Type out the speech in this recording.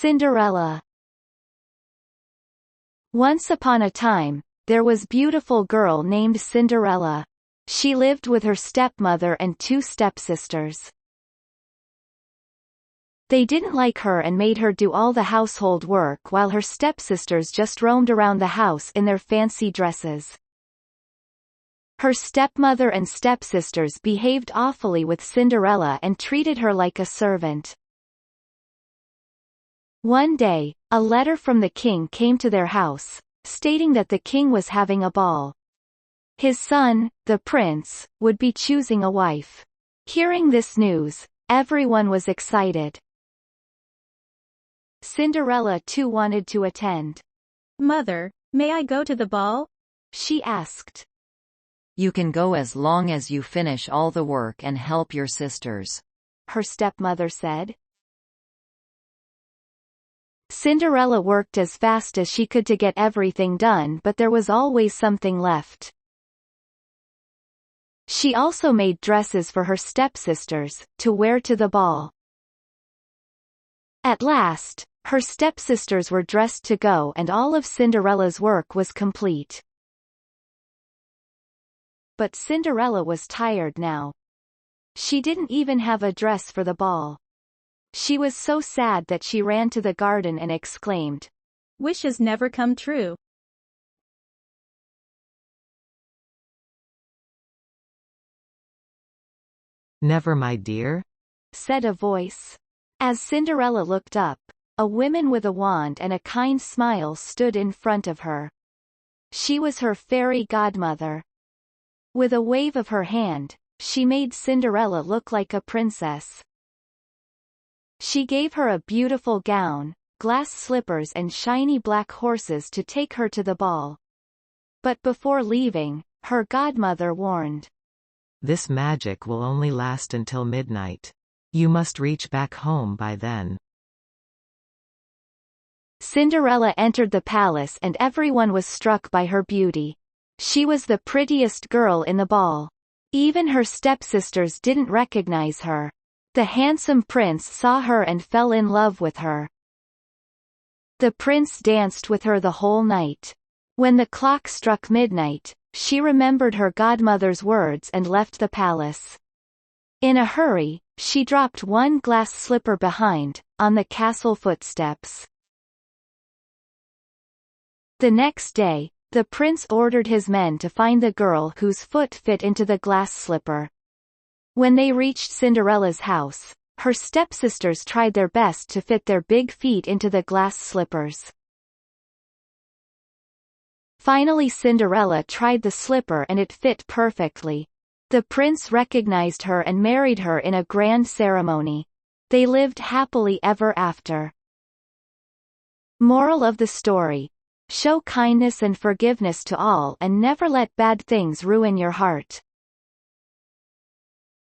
Cinderella. Once upon a time, there was beautiful girl named Cinderella. She lived with her stepmother and two stepsisters. They didn't like her and made her do all the household work while her stepsisters just roamed around the house in their fancy dresses. Her stepmother and stepsisters behaved awfully with Cinderella and treated her like a servant. One day, a letter from the king came to their house, stating that the king was having a ball. His son, the prince, would be choosing a wife. Hearing this news, everyone was excited. Cinderella too wanted to attend. Mother, may I go to the ball? She asked. You can go as long as you finish all the work and help your sisters, her stepmother said. Cinderella worked as fast as she could to get everything done, but there was always something left. She also made dresses for her stepsisters, to wear to the ball. At last, her stepsisters were dressed to go and all of Cinderella's work was complete. But Cinderella was tired now. She didn't even have a dress for the ball. She was so sad that she ran to the garden and exclaimed, "Wishes never come true." "Never, my dear," said a voice. As Cinderella looked up, a woman with a wand and a kind smile stood in front of her. She was her fairy godmother. With a wave of her hand, she made Cinderella look like a princess. She gave her a beautiful gown, glass slippers and shiny black horses to take her to the ball. But before leaving, her godmother warned, "This magic will only last until midnight. You must reach back home by then." Cinderella entered the palace and everyone was struck by her beauty. She was the prettiest girl in the ball. Even her stepsisters didn't recognize her. The handsome prince saw her and fell in love with her. The prince danced with her the whole night. When the clock struck midnight, she remembered her godmother's words and left the palace. In a hurry, she dropped one glass slipper behind, on the castle footsteps. The next day, the prince ordered his men to find the girl whose foot fit into the glass slipper. When they reached Cinderella's house, her stepsisters tried their best to fit their big feet into the glass slippers. Finally Cinderella tried the slipper and it fit perfectly. The prince recognized her and married her in a grand ceremony. They lived happily ever after. Moral of the story: show kindness and forgiveness to all and never let bad things ruin your heart.